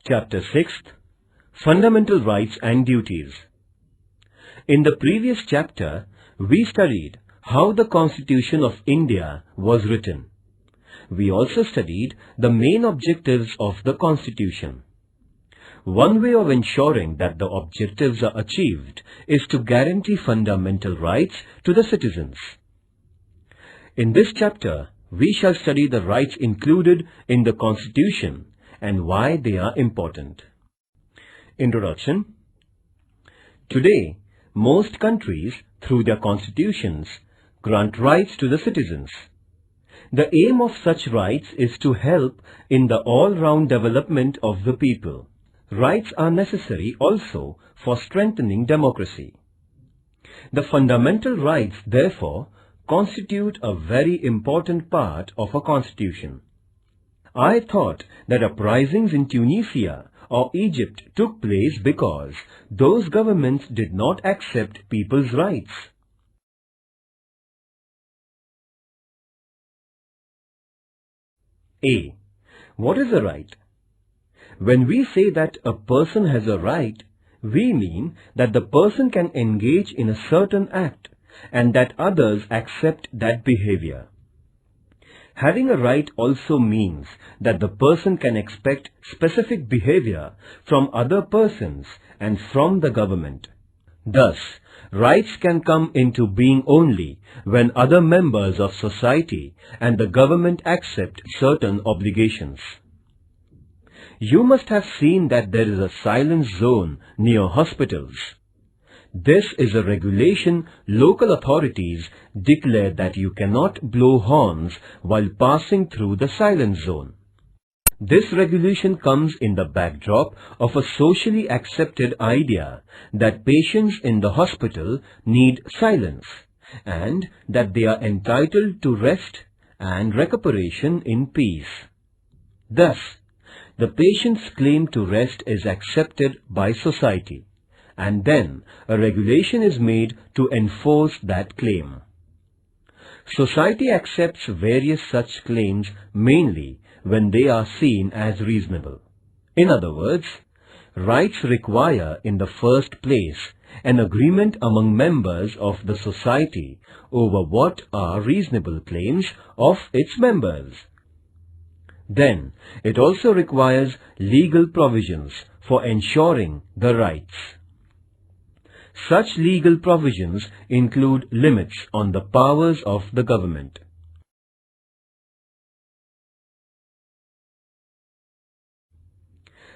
Chapter 6, Fundamental Rights and Duties. In the previous chapter, we studied how the Constitution of India was written. We also studied the main objectives of the Constitution. One way of ensuring that the objectives are achieved is to guarantee fundamental rights to the citizens. In this chapter, we shall study the rights included in the Constitution and why they are important. Introduction. Today, most countries, through their constitutions, grant rights to the citizens. The aim of such rights is to help in the all-round development of the people. Rights are necessary also for strengthening democracy. The fundamental rights, therefore, constitute a very important part of a constitution. I thought that uprisings in Tunisia or Egypt took place because those governments did not accept people's rights. A. What is a right? When we say that a person has a right, we mean that the person can engage in a certain act and that others accept that behavior. Having a right also means that the person can expect specific behavior from other persons and from the government. Thus, rights can come into being only when other members of society and the government accept certain obligations. You must have seen that there is a silence zone near hospitals. This is a regulation local authorities declare that you cannot blow horns while passing through the silence zone. This regulation comes in the backdrop of a socially accepted idea that patients in the hospital need silence and that they are entitled to rest and recuperation in peace. Thus, the patient's claim to rest is accepted by society, and then a regulation is made to enforce that claim. Society accepts various such claims mainly when they are seen as reasonable. In other words, rights require in the first place an agreement among members of the society over what are reasonable claims of its members. Then, it also requires legal provisions for ensuring the rights. Such legal provisions include limits on the powers of the government.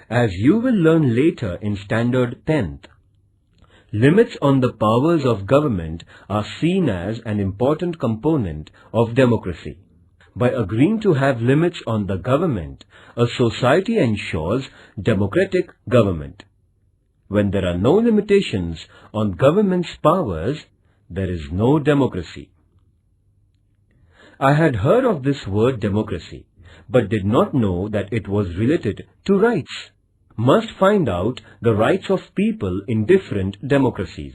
As you will learn later in Standard 10th, limits on the powers of government are seen as an important component of democracy. By agreeing to have limits on the government, a society ensures democratic government. When there are no limitations on government's powers, there is no democracy. I had heard of this word democracy, but did not know that it was related to rights. Must find out the rights of people in different democracies.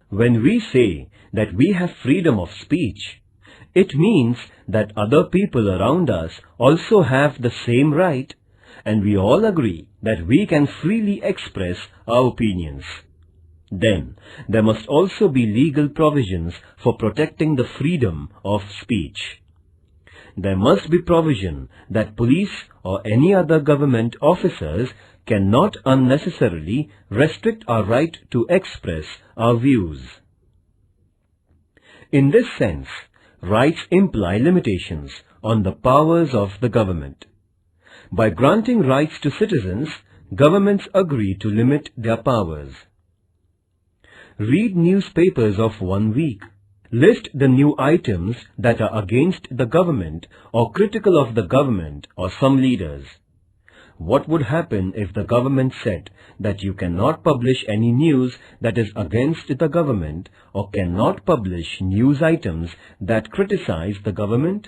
When we say that we have freedom of speech, it means that other people around us also have the same right, and we all agree that we can freely express our opinions. Then, there must also be legal provisions for protecting the freedom of speech. There must be provision that police or any other government officers cannot unnecessarily restrict our right to express our views. In this sense, rights imply limitations on the powers of the government. By granting rights to citizens, governments agree to limit their powers. Read newspapers of 1 week. List the new items that are against the government or critical of the government or some leaders. What would happen if the government said that you cannot publish any news that is against the government or cannot publish news items that criticize the government?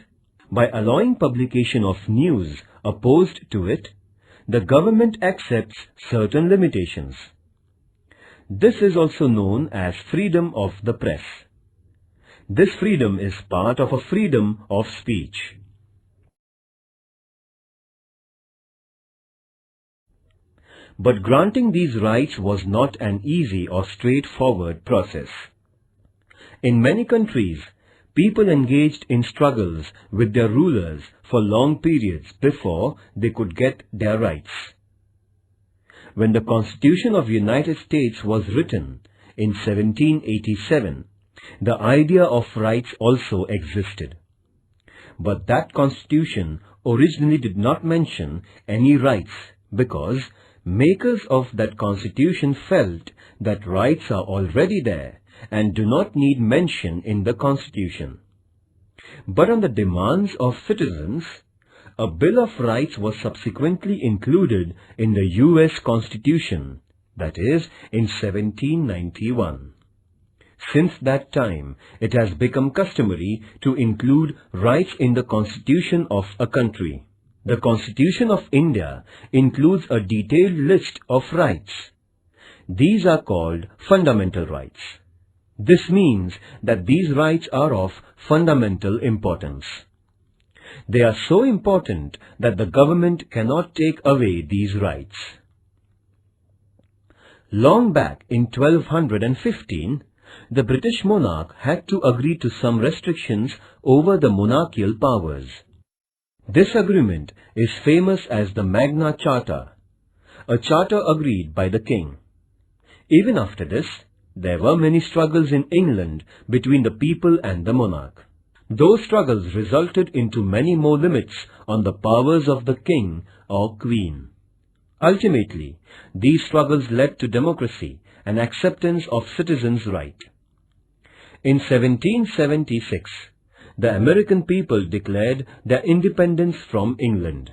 By allowing publication of news opposed to it, the government accepts certain limitations. This is also known as freedom of the press. This freedom is part of a freedom of speech. But granting these rights was not an easy or straightforward process. In many countries, people engaged in struggles with their rulers for long periods before they could get their rights. When the Constitution of the United States was written in 1787, the idea of rights also existed. But that Constitution originally did not mention any rights because makers of that Constitution felt that rights are already there and do not need mention in the Constitution. But on the demands of citizens, a Bill of Rights was subsequently included in the US Constitution, that is, in 1791. Since that time, it has become customary to include rights in the Constitution of a country. The Constitution of India includes a detailed list of rights. These are called fundamental rights. This means that these rights are of fundamental importance. They are so important that the government cannot take away these rights. Long back in 1215, the British monarch had to agree to some restrictions over the monarchical powers. This agreement is famous as the Magna Charta, a charter agreed by the king. Even after this, there were many struggles in England between the people and the monarch. Those struggles resulted into many more limits on the powers of the king or queen. Ultimately, these struggles led to democracy and acceptance of citizens' rights. In 1776, the American people declared their independence from England.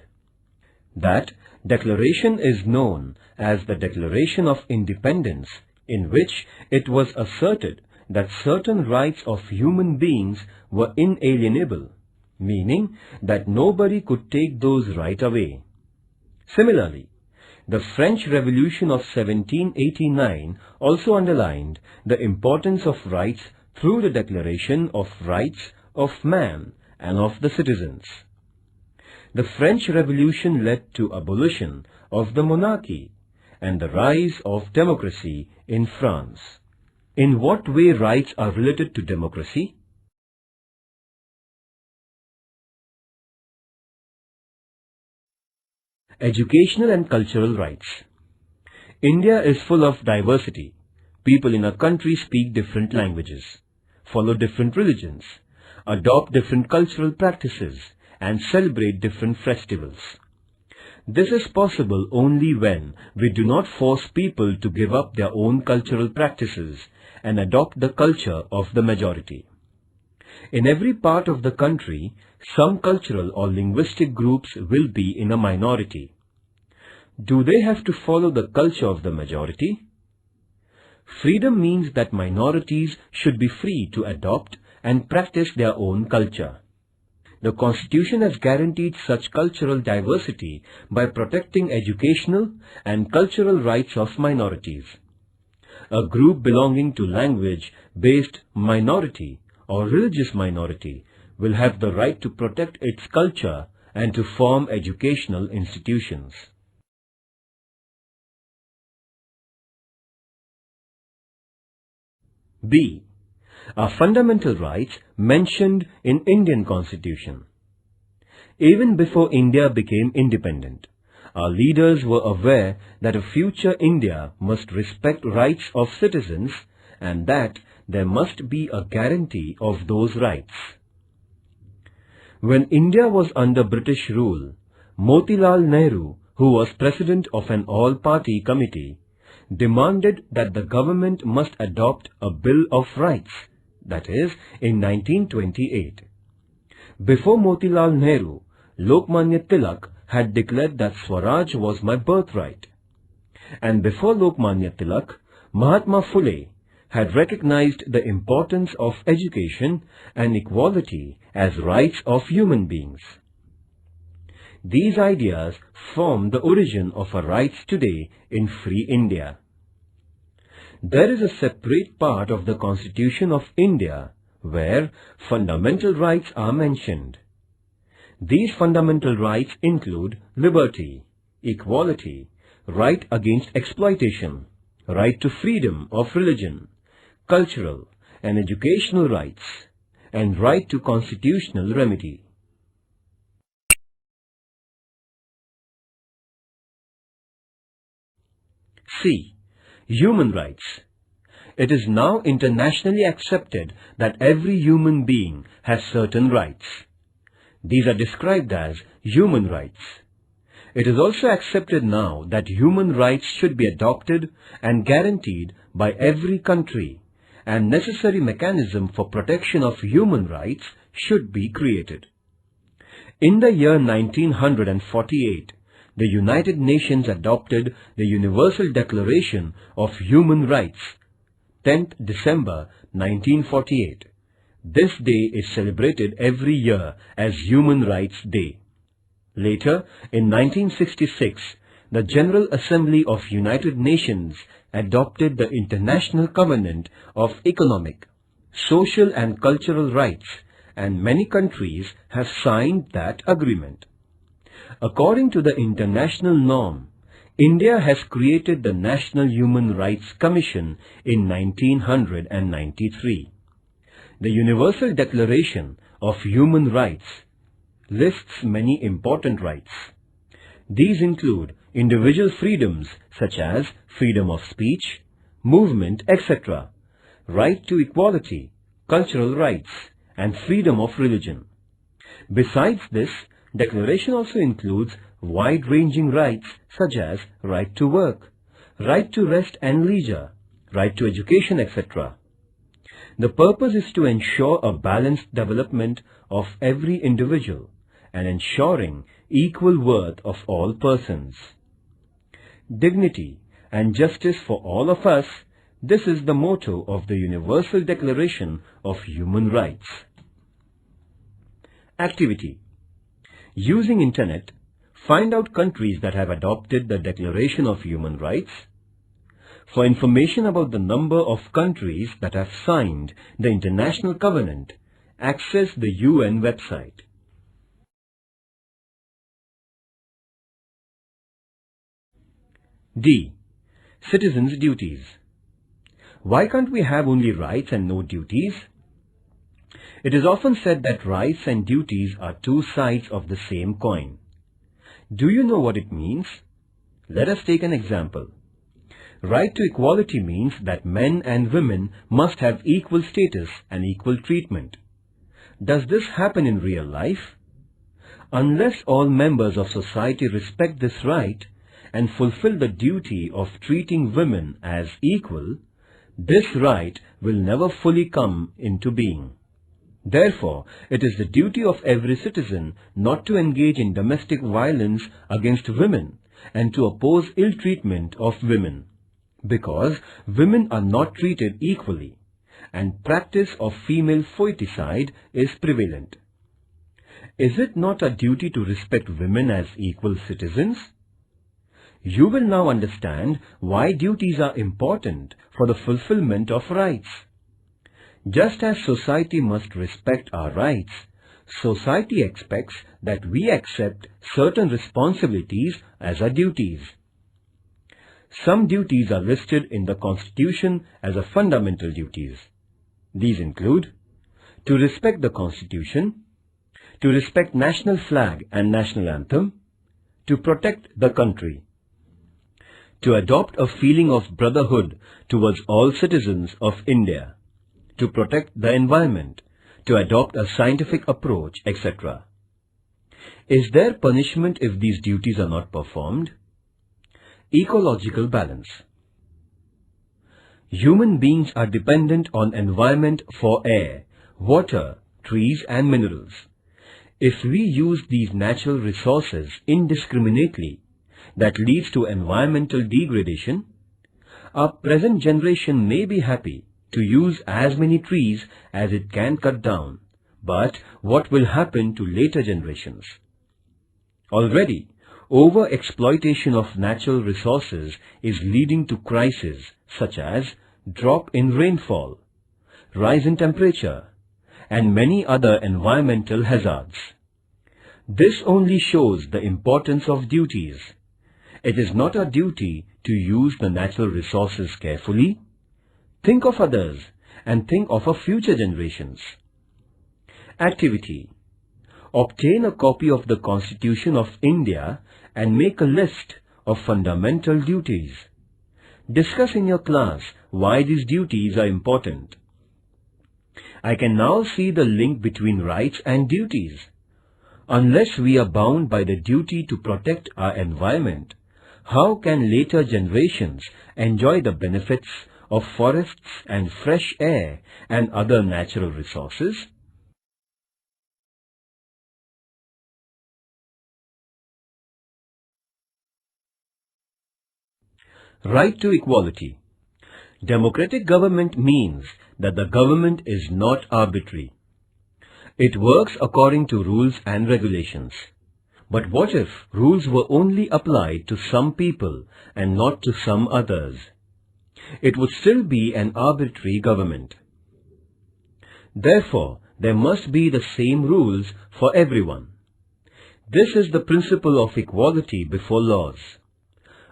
That declaration is known as the Declaration of Independence, in which it was asserted that certain rights of human beings were inalienable, meaning that nobody could take those rights away. Similarly, the French Revolution of 1789 also underlined the importance of rights through the Declaration of Rights of Man and of the Citizens. The French Revolution led to abolition of the monarchy and the rise of democracy in France. In what way rights are related to democracy? Educational and cultural rights. India is full of diversity. People in a country speak different languages, follow different religions, adopt different cultural practices, and celebrate different festivals. This is possible only when we do not force people to give up their own cultural practices and adopt the culture of the majority. In every part of the country, some cultural or linguistic groups will be in a minority. Do they have to follow the culture of the majority? Freedom means that minorities should be free to adopt and practice their own culture. The Constitution has guaranteed such cultural diversity by protecting educational and cultural rights of minorities. A group belonging to language-based minority or religious minority will have the right to protect its culture and to form educational institutions. B. Are fundamental rights mentioned in Indian Constitution. Even before India became independent, our leaders were aware that a future India must respect rights of citizens and that there must be a guarantee of those rights. When India was under British rule, Motilal Nehru, who was president of an all-party committee, demanded that the government must adopt a Bill of Rights, that is, in 1928. Before Motilal Nehru, Lokmanya Tilak had declared that Swaraj was my birthright. And before Lokmanya Tilak, Mahatma Phule had recognized the importance of education and equality as rights of human beings. These ideas form the origin of our rights today in free India. There is a separate part of the Constitution of India where fundamental rights are mentioned. These fundamental rights include liberty, equality, right against exploitation, right to freedom of religion, cultural and educational rights, and right to constitutional remedy. C. Human rights. It is now internationally accepted that every human being has certain rights. These are described as human rights. It is also accepted now that human rights should be adopted and guaranteed by every country, and necessary mechanism for protection of human rights should be created. In the year 1948, the United Nations adopted the Universal Declaration of Human Rights, 10th December 1948. This day is celebrated every year as Human Rights Day. Later, in 1966, the General Assembly of United Nations adopted the International Covenant of Economic, Social and Cultural Rights, and many countries have signed that agreement. According to the international norm, India has created the National Human Rights Commission in 1993. The Universal Declaration of Human Rights lists many important rights. These include individual freedoms such as freedom of speech, movement, etc., right to equality, cultural rights, and freedom of religion. Besides this, Declaration also includes wide-ranging rights such as right to work, right to rest and leisure, right to education, etc. The purpose is to ensure a balanced development of every individual and ensuring equal worth of all persons. Dignity and justice for all of us, this is the motto of the Universal Declaration of Human Rights. Activity. Using Internet, find out countries that have adopted the Declaration of Human Rights. For information about the number of countries that have signed the International Covenant, access the UN website. D. Citizens' duties. Why can't we have only rights and no duties? It is often said that rights and duties are two sides of the same coin. Do you know what it means? Let us take an example. Right to equality means that men and women must have equal status and equal treatment. Does this happen in real life? Unless all members of society respect this right and fulfill the duty of treating women as equal, this right will never fully come into being. Therefore, it is the duty of every citizen not to engage in domestic violence against women and to oppose ill treatment of women, because women are not treated equally and practice of female foeticide is prevalent. Is it not our duty to respect women as equal citizens? You will now understand why duties are important for the fulfillment of rights. Just as society must respect our rights, society expects that we accept certain responsibilities as our duties. Some duties are listed in the Constitution as a fundamental duties. These include to respect the Constitution, to respect national flag and national anthem, to protect the country, to adopt a feeling of brotherhood towards all citizens of India, to protect the environment, to adopt a scientific approach, etc. Is there punishment if these duties are not performed? Ecological balance. Human beings are dependent on environment for air, water, trees and minerals. If we use these natural resources indiscriminately, that leads to environmental degradation. Our present generation may be happy to use as many trees as it can cut down, but what will happen to later generations? Already, over-exploitation of natural resources is leading to crises such as drop in rainfall, rise in temperature, and many other environmental hazards. This only shows the importance of duties. It is not our duty to use the natural resources carefully, think of others, and think of our future generations. Activity. Obtain a copy of the Constitution of India and make a list of fundamental duties. Discuss in your class why these duties are important. I can now see the link between rights and duties. Unless we are bound by the duty to protect our environment, how can later generations enjoy the benefits of forests and fresh air and other natural resources? Right to equality. Democratic government means that the government is not arbitrary. It works according to rules and regulations. But what if rules were only applied to some people and not to some others? It would still be an arbitrary government. Therefore, there must be the same rules for everyone. This is the principle of equality before laws.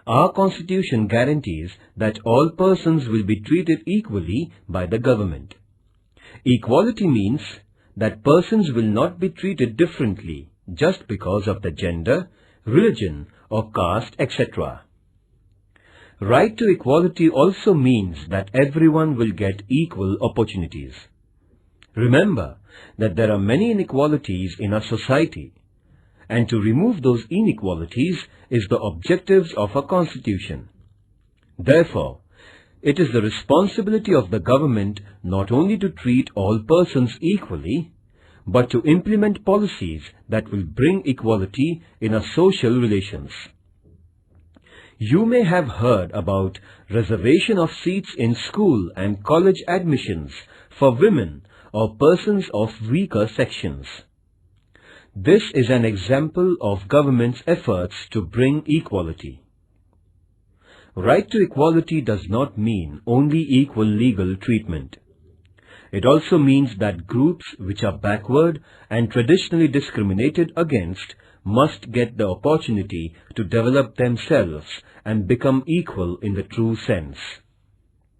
Our Constitution guarantees that all persons will be treated equally by the government. Equality means that persons will not be treated differently just because of the gender, religion or caste, etc. Right to equality also means that everyone will get equal opportunities. Remember that there are many inequalities in our society, and to remove those inequalities is the objectives of our Constitution. Therefore, it is the responsibility of the government not only to treat all persons equally, but to implement policies that will bring equality in our social relations. You may have heard about reservation of seats in school and college admissions for women or persons of weaker sections. This is an example of government's efforts to bring equality. Right to equality does not mean only equal legal treatment. It also means that groups which are backward and traditionally discriminated against must get the opportunity to develop themselves and become equal in the true sense.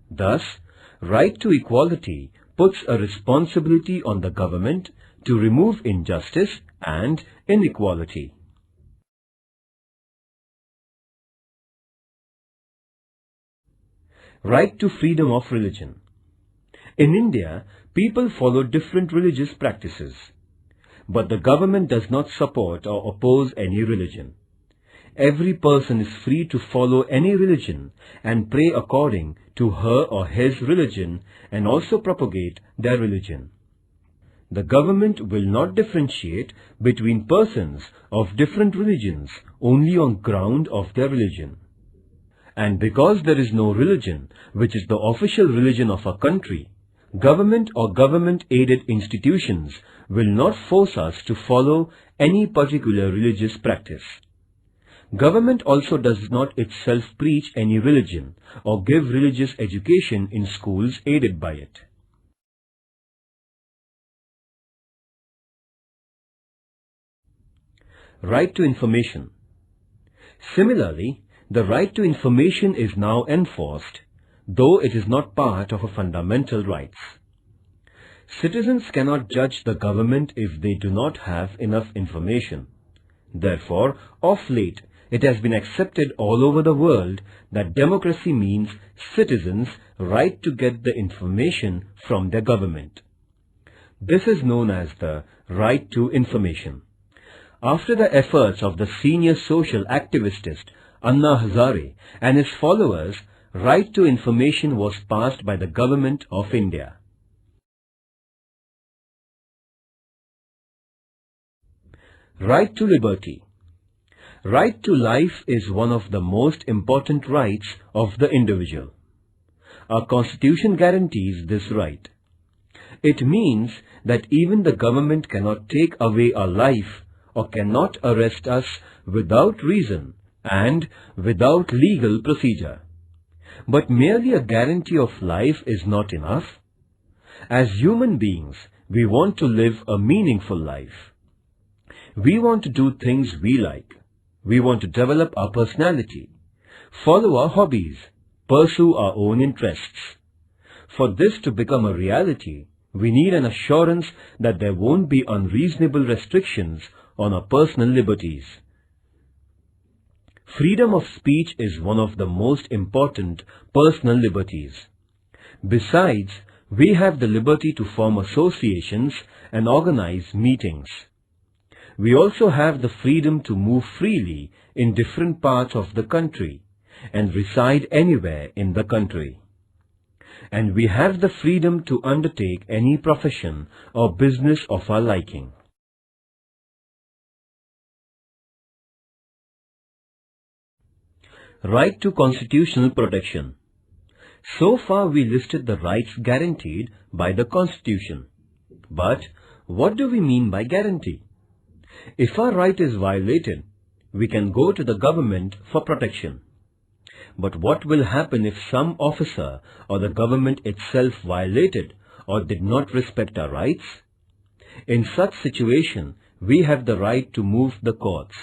Thus, right to equality puts a responsibility on the government to remove injustice and inequality. Right to freedom of religion. In India, people follow different religious practices, but the government does not support or oppose any religion. Every person is free to follow any religion and pray according to her or his religion and also propagate their religion. The government will not differentiate between persons of different religions only on ground of their religion. And because there is no religion which is the official religion of our country, government or government-aided institutions will not force us to follow any particular religious practice. Government also does not itself preach any religion or give religious education in schools aided by it. Right to information. Similarly, the right to information is now enforced, though it is not part of our fundamental rights. Citizens cannot judge the government if they do not have enough information. Therefore, of late, it has been accepted all over the world that democracy means citizens' right to get the information from their government. This is known as the right to information. After the efforts of the senior social activist Anna Hazare and his followers, right to information was passed by the government of India. Right to liberty. Right to life is one of the most important rights of the individual. Our Constitution guarantees this right. It means that even the government cannot take away our life or cannot arrest us without reason and without legal procedure. But merely a guarantee of life is not enough. As human beings, we want to live a meaningful life. We want to do things we like. We want to develop our personality, follow our hobbies, pursue our own interests. For this to become a reality, we need an assurance that there won't be unreasonable restrictions on our personal liberties. Freedom of speech is one of the most important personal liberties. Besides, we have the liberty to form associations and organize meetings. We also have the freedom to move freely in different parts of the country and reside anywhere in the country. And we have the freedom to undertake any profession or business of our liking. Right to constitutional protection. So far we listed the rights guaranteed by the Constitution. But what do we mean by guarantee? If our right is violated, we can go to the government for protection. But what will happen if some officer or the government itself violated or did not respect our rights? In such situation, we have the right to move the courts.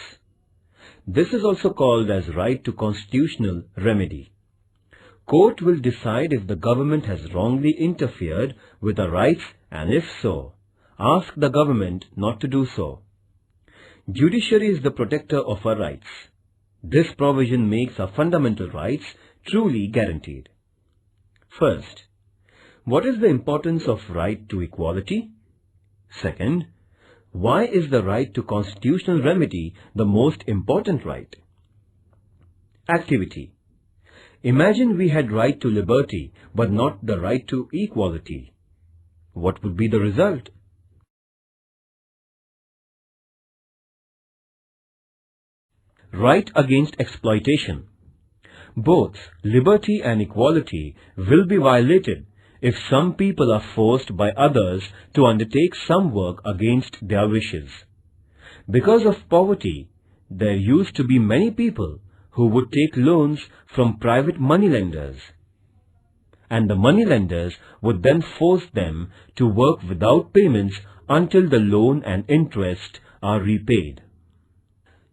This is also called as right to constitutional remedy. Court will decide if the government has wrongly interfered with our rights, and if so, ask the government not to do so. Judiciary is the protector of our rights. This provision makes our fundamental rights truly guaranteed. First, what is the importance of right to equality? Second, why is the right to constitutional remedy the most important right? Activity. Imagine we had right to liberty but not the right to equality. What would be the result? Right against exploitation. Both liberty and equality will be violated if some people are forced by others to undertake some work against their wishes. Because of poverty, there used to be many people who would take loans from private moneylenders, and the moneylenders would then force them to work without payments until the loan and interest are repaid.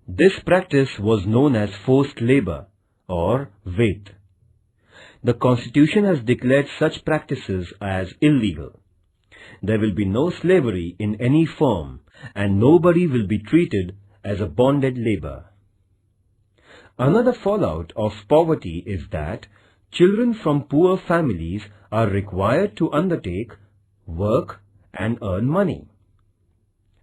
This practice was known as forced labor or wait. The Constitution has declared such practices as illegal. There will be no slavery in any form, and nobody will be treated as a bonded labor. Another fallout of poverty is that children from poor families are required to undertake work and earn money.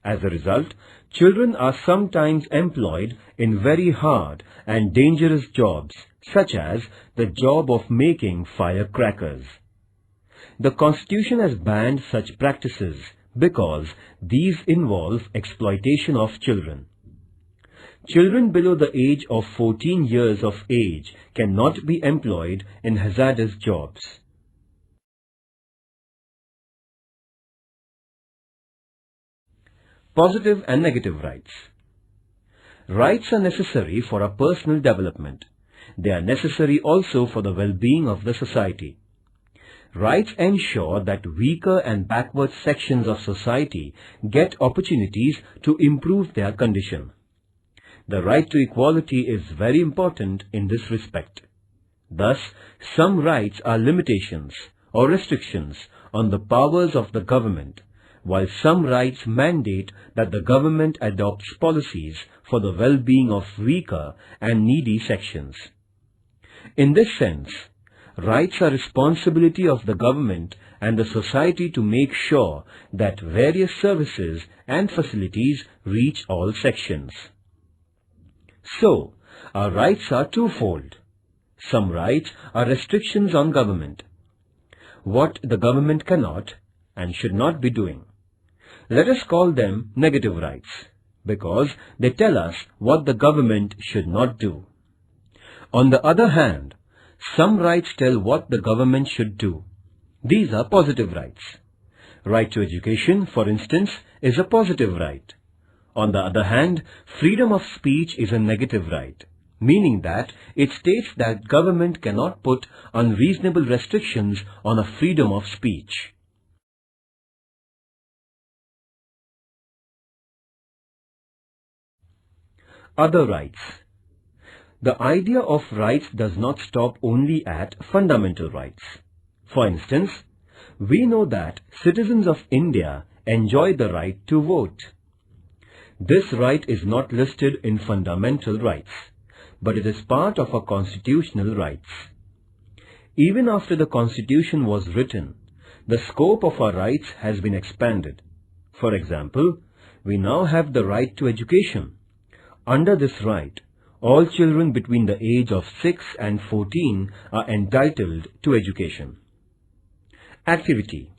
As a result, children are sometimes employed in very hard and dangerous jobs, such as the job of making firecrackers. The Constitution has banned such practices because these involve exploitation of children. Children below the age of 14 years of age cannot be employed in hazardous jobs. Positive and negative rights. Rights are necessary for our personal development. They are necessary also for the well-being of the society. Rights ensure that weaker and backward sections of society get opportunities to improve their condition. The right to equality is very important in this respect. Thus, some rights are limitations or restrictions on the powers of the government, while some rights mandate that the government adopts policies for the well-being of weaker and needy sections. In this sense, rights are responsibility of the government and the society to make sure that various services and facilities reach all sections. So, our rights are twofold. Some rights are restrictions on government, what the government cannot and should not be doing. Let us call them negative rights, because they tell us what the government should not do. On the other hand, some rights tell what the government should do. These are positive rights. Right to education, for instance, is a positive right. On the other hand, freedom of speech is a negative right, meaning that it states that government cannot put unreasonable restrictions on a freedom of speech. Other rights. The idea of rights does not stop only at fundamental rights. For instance, we know that citizens of India enjoy the right to vote. This right is not listed in fundamental rights, but it is part of our constitutional rights. Even after the Constitution was written, the scope of our rights has been expanded. For example, we now have the right to education. Under this right, all children between the age of 6 and 14 are entitled to education. Activity.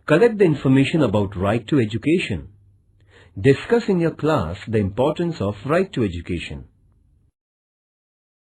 Collect the information about right to education. Discuss in your class the importance of right to education.